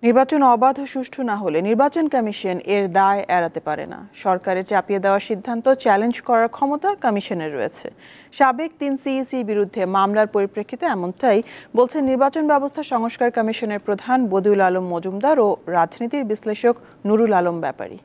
নির্বাচন অবাধ ও সুষ্ঠু না হলে নির্বাচন কমিশন এর দায় এড়াতে পারে না। সরকারের চাপিয়ে দেওয়ার সিদ্ধান্ত চ্যালেঞ্জ করার ক্ষমতা কমিশনের রয়েছে। সাবেক 3 সিইসি বিরুদ্ধে মামলার পরিপ্রেক্ষিতে এমনটাই বলছেন নির্বাচন ব্যবস্থা সংস্কার কমিশনের প্রধান বদিউল আলম মজুমদার ও রাজনীতির বিশ্লেষক নুরুল আলম ব্যাপারী।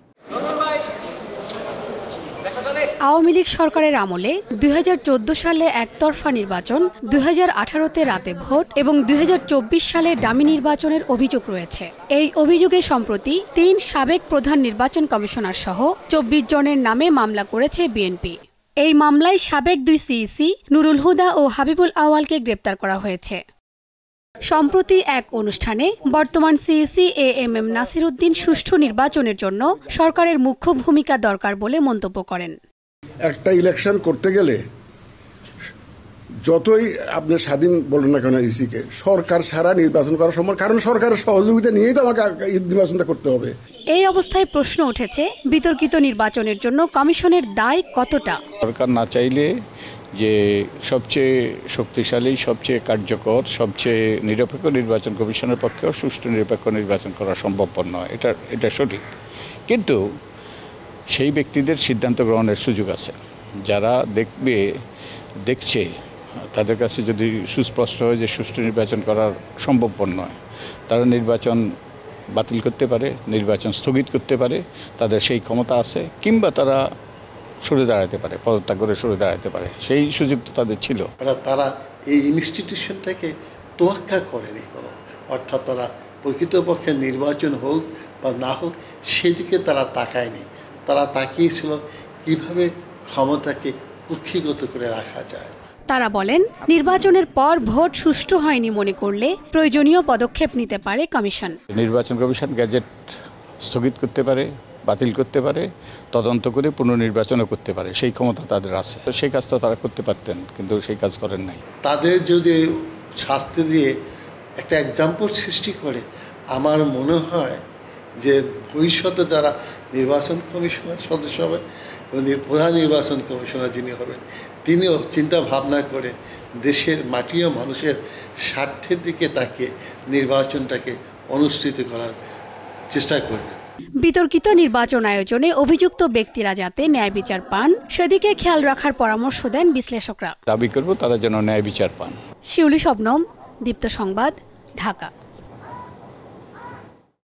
আওয়ামী লীগ সরকারের আমলে 2014 সালে একতরফা নির্বাচন, 2018-তে রাতে ভোট এবং 2024 সালে ডামি নির্বাচনের অভিযোগ রয়েছে। এই অভিযোগে সম্প্রতি 3 সাবেক প্রধান নির্বাচন কমিশনার সহ 24 জনের নামে মামলা করেছে বিএনপি। এই মামলায় সাবেক 2 সিইসি নুরুল হুদা ও হাবিবুল আওয়ালকে গ্রেপ্তার করা হয়েছে। সম্প্রতি এক অনুষ্ঠানে বর্তমান সিইসি এএমএম নাসির উদ্দিন সুষ্ঠু নির্বাচনের জন্য সরকারের মুখ্য ভূমিকা দরকার বলে মন্তব্য করেন। একটা ইলেকশন করতে গেলে যতই আপনি স্বাধীন বলেন না কেন ইসিকে, সরকার ছাড়া নির্বাচন করা সম্ভব, কারণ সরকারের সহযোগিতা নিয়েই তো আমাকে নির্বাচনটা করতে হবে। এই অবস্থায় প্রশ্ন উঠেছে, বিতর্কিত নির্বাচনের জন্য কমিশনের দায় কতটা? সরকার না চাইলে যে সবচেয়ে শক্তিশালী, সবচেয়ে কার্যকর, সবচেয়ে নিরপেক্ষ নির্বাচন কমিশনের পক্ষেও সুষ্ঠু নিরপেক্ষ নির্বাচন করা সম্ভবপর নয়, এটা সঠিক। কিন্তু সেই ব্যক্তিদের সিদ্ধান্ত গ্রহণের সুযোগ আছে। যারা দেখছে তাদের কাছে যদি সুস্পষ্ট হয় যে সুষ্ঠু নির্বাচন করার সম্ভবপর নয়, তারা নির্বাচন বাতিল করতে পারে, নির্বাচন স্থগিত করতে পারে, তাদের সেই ক্ষমতা আছে, কিংবা তারা সরে দাঁড়াতে পারে, পদত্যাগ করে সরে দাঁড়াতে পারে। সেই সুযোগ তো তাদের ছিল। তারা এই ইনস্টিটিউশনটাকে তোয়াক্কা করেনি কোনো, অর্থাৎ তারা প্রকৃতপক্ষে নির্বাচন হোক বা না হোক সেদিকে তারা তাকায়নি। তারা তাকিয়েছিল কিভাবে ক্ষমতাকে কুক্ষিগত করে রাখা যায়। তারা বলেন, নির্বাচনের পর ভোট সুষ্ঠু হয়নি মনে করলে প্রয়োজনীয় পদক্ষেপ নিতে পারে কমিশন। নির্বাচন কমিশন গ্যাজেট স্থগিত করতে পারে, বাতিল করতে পারে, তদন্ত করে পুনর্নির্বাচনও করতে পারে, সেই ক্ষমতা তাদের আছে। সেই কাজটা তারা করতে পারতেন, কিন্তু সেই কাজ করেন নাই। তাদের যদি শাস্তি দিয়ে একটা এক্সাম্পল সৃষ্টি করে, আমার মনে হয় যে ভবিষ্যতে যারা নির্বাচন কমিশনের সদস্য হবে এবং প্রধান নির্বাচন কমিশনার যিনি হবেন, তিনিও চিন্তা ভাবনা করে দেশের মাটি ও মানুষের স্বার্থের দিকে তাকিয়ে নির্বাচনটাকে অনুষ্ঠিত করার চেষ্টা করবেন। বিতর্কিত নির্বাচন আয়োজনে অভিযুক্ত ব্যক্তিরা যাতে ন্যায় বিচার পান সেদিকে খেয়াল রাখার পরামর্শ দেন বিশ্লেষকরা। দাবি করব তারা যেন ন্যায় বিচার পান। শিউলি শবনম, দীপ্ত সংবাদ, ঢাকা।